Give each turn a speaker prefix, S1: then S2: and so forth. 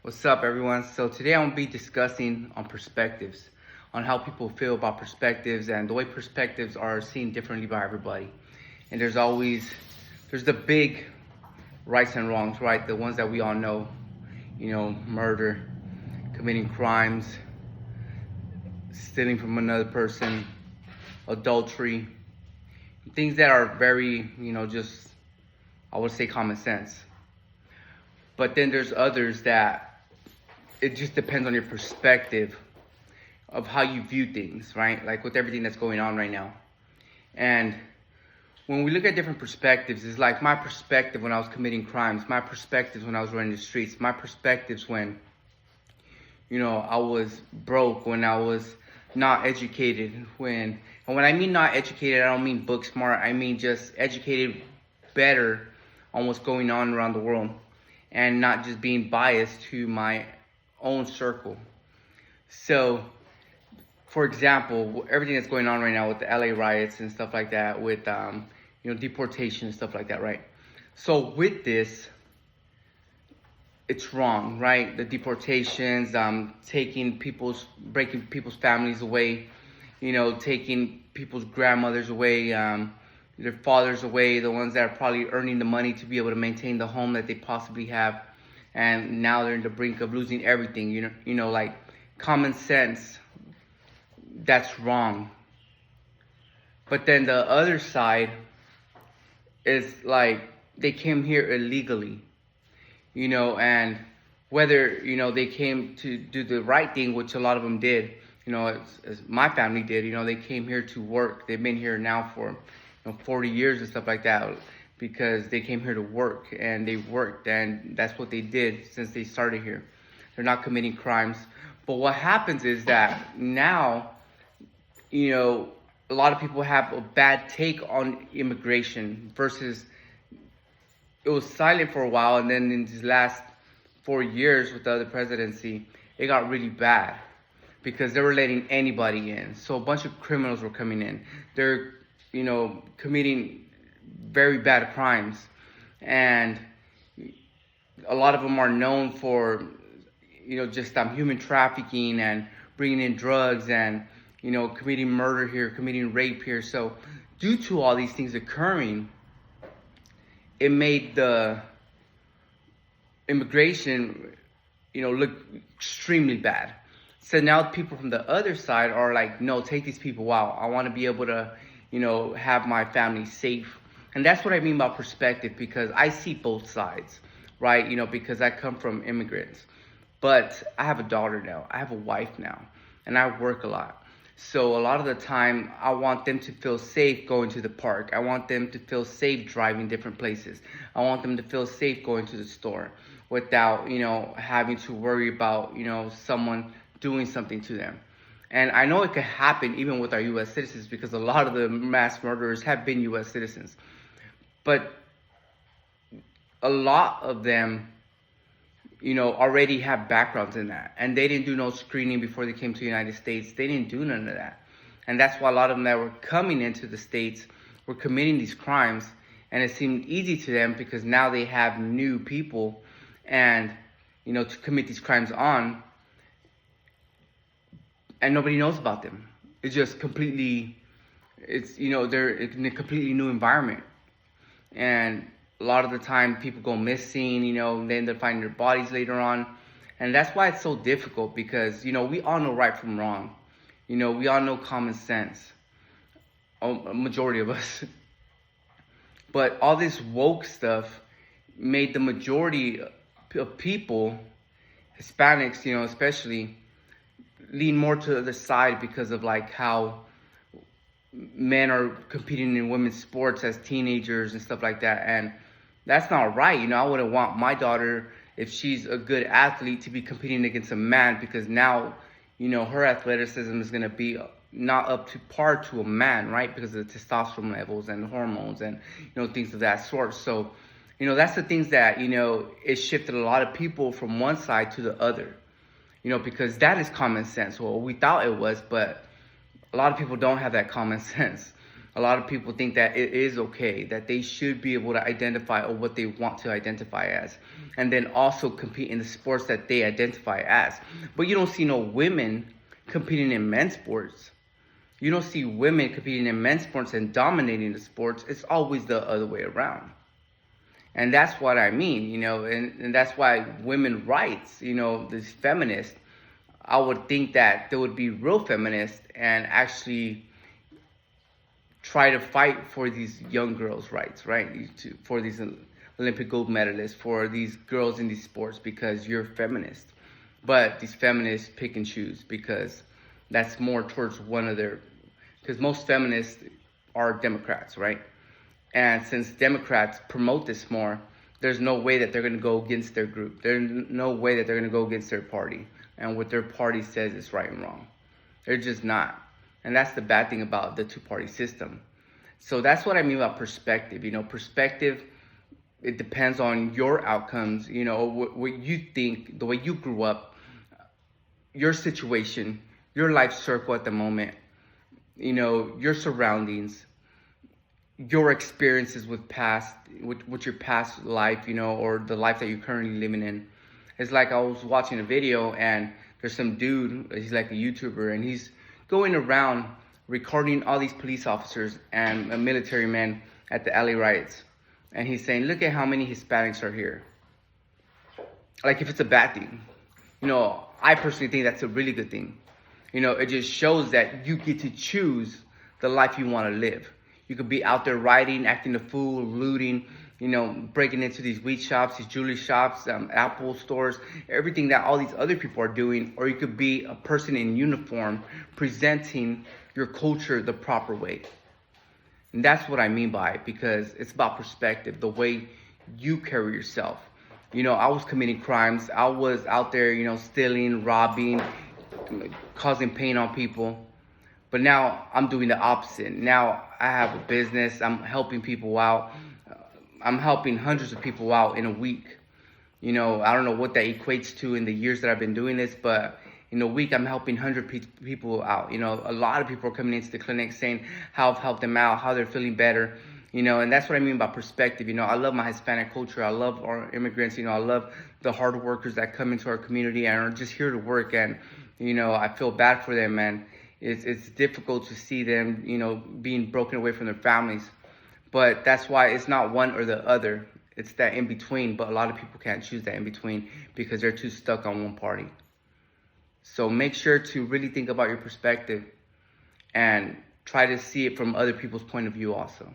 S1: What's up, everyone? So today I'm gonna be discussing on perspectives, on how people feel about perspectives and the way perspectives are seen differently by everybody. And there's the big rights and wrongs, right? The ones that we all know, murder, committing crimes, stealing from another person, adultery, things that are very, just, I would say, common sense. But then there's others that it just depends on your perspective of how you view things, right? Like with everything that's going on right now. And when we look at different perspectives, it's like my perspective when I was committing crimes, my perspectives when I was running the streets, my perspectives when, I was broke, when I was not educated, and when I mean not educated, I don't mean book smart, I mean just educated better on what's going on around the world and not just being biased to my own circle. So, for example, everything that's going on right now with the LA riots and stuff like that, with deportation and stuff like that, right? So with this, it's wrong, right? The deportations, breaking people's families away, taking people's grandmothers away, their fathers away, the ones that are probably earning the money to be able to maintain the home that they possibly have, and now they're in the brink of losing everything. Like common sense, that's wrong. But then the other side is like they came here illegally, and whether they came to do the right thing, which a lot of them did, as my family did. They came here to work. They've been here now for 40 years and stuff like that, because they came here to work, and they worked, and that's what they did since they started here. They're not committing crimes. But what happens is that now, a lot of people have a bad take on immigration versus it was silent for a while, and then in these last 4 years with the other presidency, it got really bad because they were letting anybody in. So a bunch of criminals were coming in. They're, committing very bad crimes, and a lot of them are known for just human trafficking and bringing in drugs and committing murder here, committing rape here. So due to all these things occurring, it made the immigration look extremely bad. So now people from the other side are like, no, take these people out. I want to be able to have my family safe. And that's what I mean by perspective, because I see both sides, right? Because I come from immigrants. But I have a daughter now. I have a wife now. And I work a lot. So a lot of the time, I want them to feel safe going to the park. I want them to feel safe driving different places. I want them to feel safe going to the store without, having to worry about, someone doing something to them. And I know it could happen even with our U.S. citizens, because a lot of the mass murderers have been U.S. citizens. But a lot of them, already have backgrounds in that. And they didn't do no screening before they came to the United States. They didn't do none of that. And that's why a lot of them that were coming into the States were committing these crimes. And it seemed easy to them because now they have new people and, to commit these crimes on. And nobody knows about them. It's just completely, they're in a completely new environment. And a lot of the time people go missing, they end up finding their bodies later on. And that's why it's so difficult, because, we all know right from wrong. We all know common sense. A majority of us. But all this woke stuff made the majority of people, Hispanics, especially, lean more to the side because of like how men are competing in women's sports as teenagers and stuff like that. And that's not right. I wouldn't want my daughter, if she's a good athlete, to be competing against a man, because now, her athleticism is going to be not up to par to a man, right? Because of the testosterone levels and hormones and, things of that sort. So, that's the things that, it shifted a lot of people from one side to the other, because that is common sense. Well, we thought it was, but a lot of people don't have that common sense. A lot of people think that it is okay, that they should be able to identify or what they want to identify as, and then also compete in the sports that they identify as. But you don't see no women competing in men's sports. You don't see women competing in men's sports and dominating the sports. It's always the other way around. And that's what I mean, and that's why women rights, this feminist, I would think that they would be real feminist and actually try to fight for these young girls' rights, right? For these Olympic gold medalists, for these girls in these sports, because you're feminist. But these feminists pick and choose because that's more towards because most feminists are Democrats, right? And since Democrats promote this more, there's no way that they're going to go against their group. There's no way that they're going to go against their party and what their party says is right and wrong. They're just not. And that's the bad thing about the two-party system. So that's what I mean about perspective. Perspective, it depends on your outcomes, what you think, the way you grew up, your situation, your life circle at the moment, your surroundings, your experiences with your past life, or the life that you're currently living in. It's like I was watching a video and there's some dude, he's like a YouTuber, and he's going around recording all these police officers and military men at the LA riots. And he's saying, look at how many Hispanics are here. Like if it's a bad thing. I personally think that's a really good thing. It just shows that you get to choose the life you want to live. You could be out there rioting, acting a fool, looting, breaking into these weed shops, these jewelry shops, Apple stores, everything that all these other people are doing. Or you could be a person in uniform presenting your culture the proper way. And that's what I mean by it, because it's about perspective, the way you carry yourself. I was committing crimes. I was out there, stealing, robbing, causing pain on people. But now I'm doing the opposite. Now I have a business. I'm helping people out. I'm helping hundreds of people out in a week. I don't know what that equates to in the years that I've been doing this, but in a week I'm helping 100 people out. A lot of people are coming into the clinic saying how I've helped them out, how they're feeling better. And that's what I mean by perspective. I love my Hispanic culture. I love our immigrants. I love the hard workers that come into our community and are just here to work. And, I feel bad for them, and it's difficult to see them, being broken away from their families. But that's why it's not one or the other. It's that in between. But a lot of people can't choose that in between because they're too stuck on one party. So make sure to really think about your perspective and try to see it from other people's point of view also.